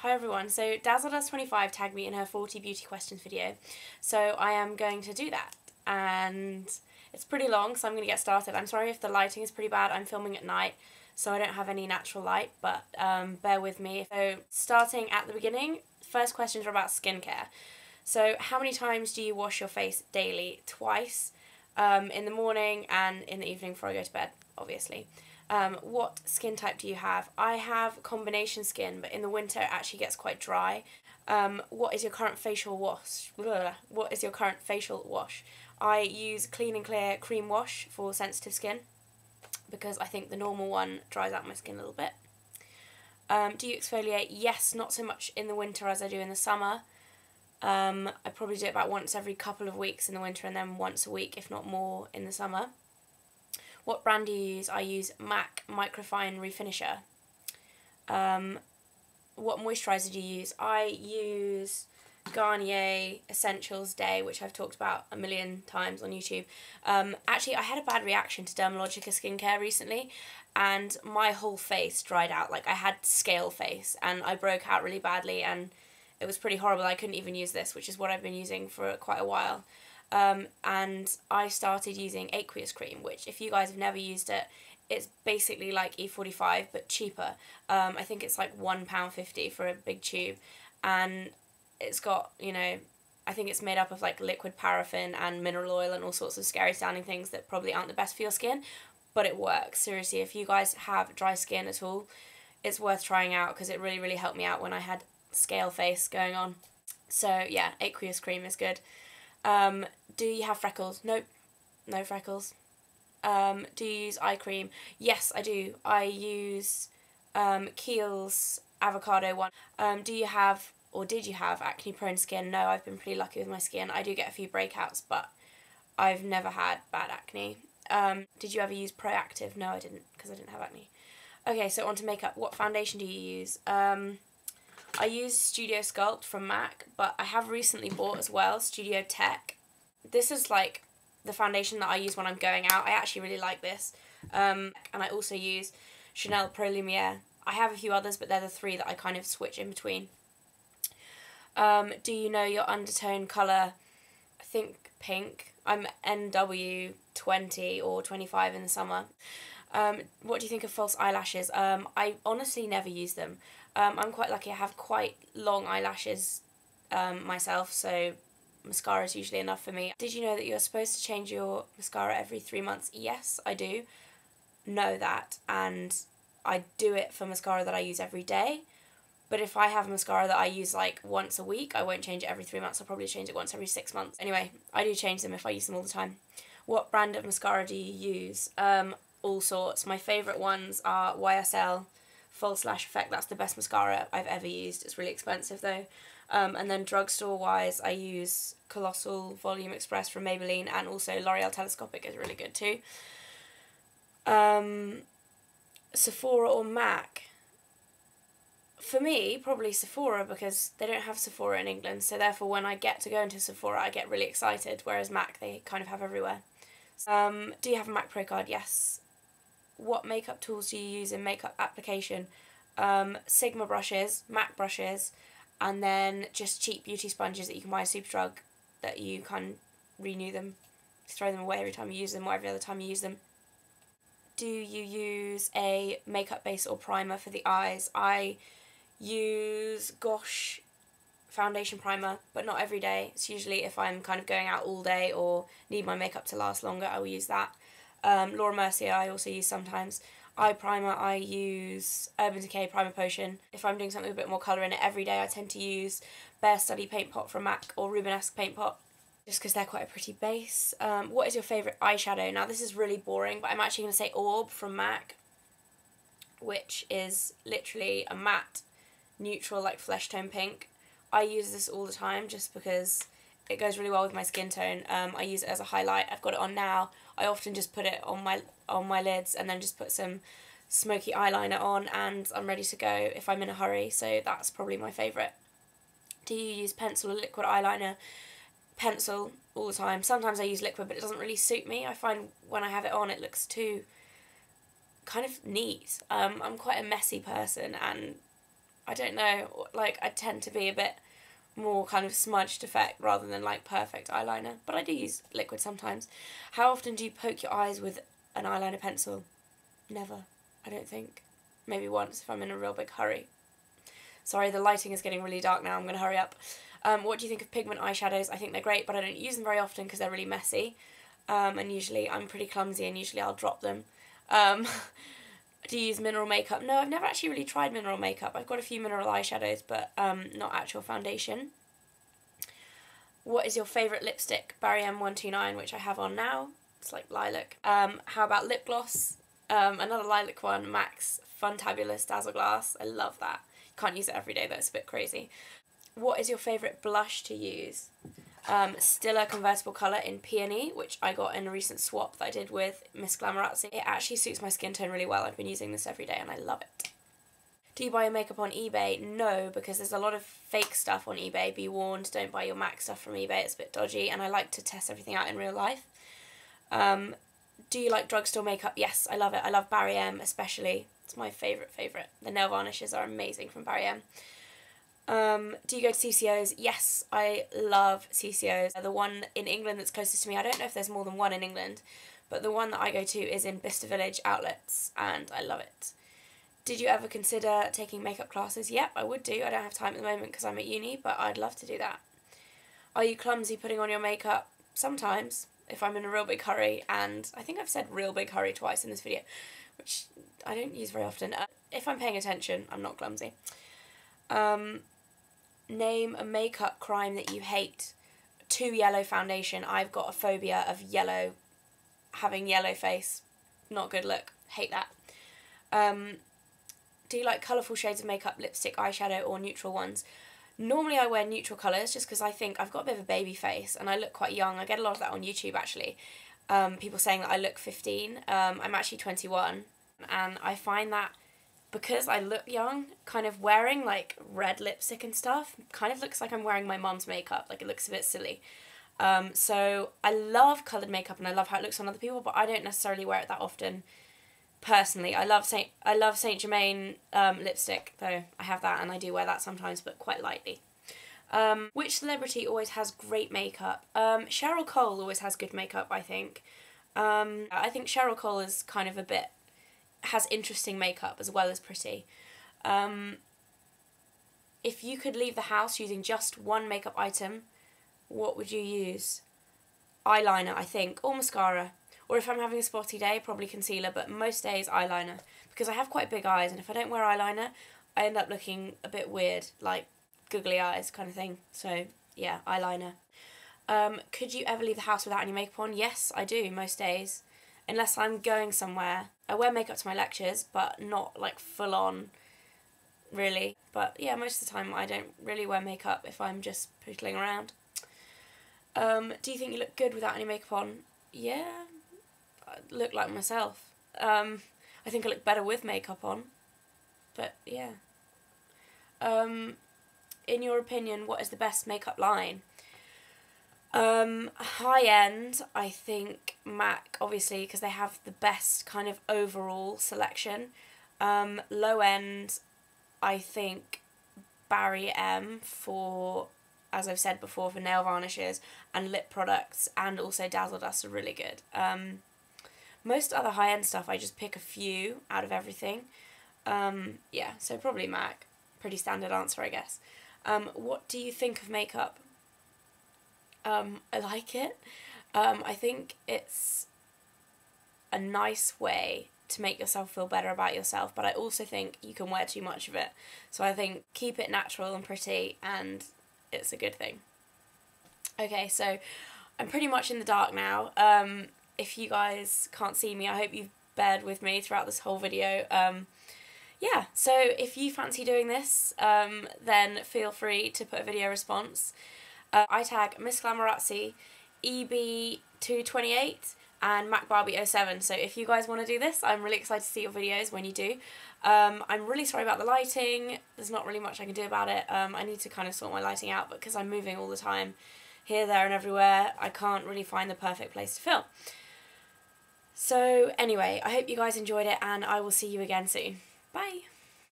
Hi everyone, so Dazzledoes25 tagged me in her 40 beauty questions video, so I am going to do that, and it's pretty long, so I'm going to get started. I'm sorry if the lighting is pretty bad. I'm filming at night, so I don't have any natural light, but bear with me. So starting at the beginning, first questions are about skincare. So how many times do you wash your face daily? Twice, in the morning and in the evening before I go to bed, obviously. What skin type do you have? I have combination skin, but in the winter it actually gets quite dry. What is your current facial wash? What is your current facial wash? I use Clean and Clear cream wash for sensitive skin because I think the normal one dries out my skin a little bit. Do you exfoliate? Yes, not so much in the winter as I do in the summer. I probably do it about once every couple of weeks in the winter and then once a week, if not more, in the summer. What brand do you use? I use MAC Microfine Refinisher. What moisturizer do you use? I use Garnier Essentials Day, which I've talked about a million times on YouTube. Actually, I had a bad reaction to Dermalogica skincare recently, and my whole face dried out. Like, I had scale face, and I broke out really badly, and it was pretty horrible. I couldn't even use this, which is what I've been using for quite a while. And I started using aqueous cream, which if you guys have never used it, it's basically like E45 but cheaper. I think it's like £1.50 for a big tube, and it's got, you know, I think it's made up of like liquid paraffin and mineral oil and all sorts of scary sounding things that probably aren't the best for your skin, but it works. Seriously, if you guys have dry skin at all, it's worth trying out because it really, really helped me out when I had scale face going on. So yeah, aqueous cream is good. Do you have freckles? Nope, no freckles. Do you use eye cream? Yes, I do. I use Kiehl's avocado one. Do you have, or did you have, acne prone skin? No, I've been pretty lucky with my skin. I do get a few breakouts, but I've never had bad acne. Did you ever use Pro-activ? No, I didn't, because I didn't have acne. Okay, so on to makeup. What foundation do you use? I use Studio Sculpt from MAC, but I have recently bought as well Studio Tech. This is like the foundation that I use when I'm going out. I actually really like this. And I also use Chanel Pro Lumiere. I have a few others, but they're the three that I kind of switch in between. Do you know your undertone colour? I think pink. I'm NW20 or 25 in the summer. What do you think of false eyelashes? I honestly never use them. I'm quite lucky. I have quite long eyelashes myself, so mascara is usually enough for me. Did you know that you're supposed to change your mascara every 3 months? Yes, I do know that, and I do it for mascara that I use every day. But if I have mascara that I use like once a week, I won't change it every 3 months. I'll probably change it once every 6 months. Anyway, I do change them if I use them all the time. What brand of mascara do you use? All sorts. My favourite ones are YSL False Lash Effect. That's the best mascara I've ever used. It's really expensive though. And then drugstore wise, I use Colossal Volume Express from Maybelline, and also L'Oreal Telescopic is really good too. Sephora or MAC? For me, probably Sephora, because they don't have Sephora in England, so therefore when I get to go into Sephora I get really excited, whereas MAC they kind of have everywhere. Do you have a MAC Pro card? Yes. What makeup tools do you use in makeup application? Sigma brushes, MAC brushes, and then just cheap beauty sponges that you can buy at Superdrug that you can renew them, throw them away every time you use them or every other time you use them. Do you use a makeup base or primer for the eyes? I use Gosh foundation primer, but not every day. It's usually if I'm kind of going out all day or need my makeup to last longer, I will use that. Laura Mercier I also use sometimes. Eye primer, I use Urban Decay Primer Potion. If I'm doing something with a bit more colour in it every day, I tend to use Bare Study Paint Pot from MAC or Rubenesque Paint Pot, just because they're quite a pretty base. What is your favourite eyeshadow? Now this is really boring, but I'm actually going to say Orb from MAC, which is literally a matte, neutral, like flesh tone pink. I use this all the time just because it goes really well with my skin tone. I use it as a highlight. I've got it on now. I often just put it on my lids and then just put some smoky eyeliner on, and I'm ready to go if I'm in a hurry, so that's probably my favourite. Do you use pencil or liquid eyeliner? Pencil all the time. Sometimes I use liquid, but it doesn't really suit me. I find when I have it on it looks too kind of neat. I'm quite a messy person, and I don't know, like I tend to be a bit more kind of smudged effect rather than like perfect eyeliner, but I do use liquid sometimes. How often do you poke your eyes with an eyeliner pencil? Never, I don't think. Maybe once if I'm in a real big hurry. Sorry, the lighting is getting really dark now, I'm going to hurry up. What do you think of pigment eyeshadows? I think they're great, but I don't use them very often because they're really messy. And usually I'm pretty clumsy and usually I'll drop them. Do you use mineral makeup? No, I've never actually really tried mineral makeup. I've got a few mineral eyeshadows, but not actual foundation. What is your favourite lipstick? Barry M129, which I have on now. It's like lilac. How about lip gloss? Another lilac one, MAC's Funtabulous Dazzle Glass. I love that. Can't use it every day, that's a bit crazy. What is your favourite blush to use? Still a convertible colour in Peony, which I got in a recent swap that I did with Miss Glamorazzi. It actually suits my skin tone really well. I've been using this every day and I love it. Do you buy your makeup on eBay? No, because there's a lot of fake stuff on eBay. Be warned, don't buy your MAC stuff from eBay, it's a bit dodgy, and I like to test everything out in real life. Do you like drugstore makeup? Yes, I love it. I love Barry M especially. It's my favourite. The nail varnishes are amazing from Barry M. Do you go to CCOs? Yes, I love CCOs. The one in England that's closest to me, I don't know if there's more than one in England, but the one that I go to is in Bicester Village outlets, and I love it. Did you ever consider taking makeup classes? Yep, I would do. I don't have time at the moment because I'm at uni, but I'd love to do that. Are you clumsy putting on your makeup? Sometimes, if I'm in a real big hurry, and I think I've said real big hurry twice in this video, which I don't use very often. If I'm paying attention, I'm not clumsy. Name a makeup crime that you hate. Too yellow foundation. I've got a phobia of yellow, having yellow face. Not a good look. Hate that. Do you like colourful shades of makeup, lipstick, eyeshadow, or neutral ones? Normally I wear neutral colours just because I think I've got a bit of a baby face and I look quite young. I get a lot of that on YouTube actually. People saying that I look 15. I'm actually 21, and I find that because I look young, kind of wearing like red lipstick and stuff kind of looks like I'm wearing my mum's makeup. Like it looks a bit silly. So I love coloured makeup and I love how it looks on other people, but I don't necessarily wear it that often. Personally, I love Saint Germain lipstick, though I have that and I do wear that sometimes, but quite lightly. Which celebrity always has great makeup? Cheryl Cole always has good makeup, I think. I think Cheryl Cole is kind of has interesting makeup as well as pretty. If you could leave the house using just one makeup item, what would you use? Eyeliner, I think, or mascara. Or if I'm having a spotty day, probably concealer, but most days eyeliner. Because I have quite big eyes, and if I don't wear eyeliner, I end up looking a bit weird, like googly eyes kind of thing. So, yeah, eyeliner. Could you ever leave the house without any makeup on? Yes, I do, most days. Unless I'm going somewhere. I wear makeup to my lectures, but not, like, full on, really. But, yeah, most of the time I don't really wear makeup if I'm just pootling around. Do you think you look good without any makeup on? Yeah. I look like myself. I think I look better with makeup on, but yeah. In your opinion, what is the best makeup line? High end, I think MAC, obviously, because they have the best kind of overall selection. Low end, I think Barry M for, as I've said before, for nail varnishes and lip products, and also Dazzle Dust are really good. Most other high-end stuff, I just pick a few out of everything. Yeah, so probably MAC. Pretty standard answer, I guess. What do you think of makeup? I like it. I think it's a nice way to make yourself feel better about yourself, but I also think you can wear too much of it. So I think keep it natural and pretty, and it's a good thing. Okay, so I'm pretty much in the dark now. If you guys can't see me, I hope you've bared with me throughout this whole video. Yeah, so if you fancy doing this, then feel free to put a video response. I tag Miss Glamorazzi, EB228, and MacBarbie07. So if you guys want to do this, I'm really excited to see your videos when you do. I'm really sorry about the lighting. There's not really much I can do about it. I need to kind of sort my lighting out, but because I'm moving all the time, here, there, and everywhere, I can't really find the perfect place to film. So anyway, I hope you guys enjoyed it, and I will see you again soon. Bye!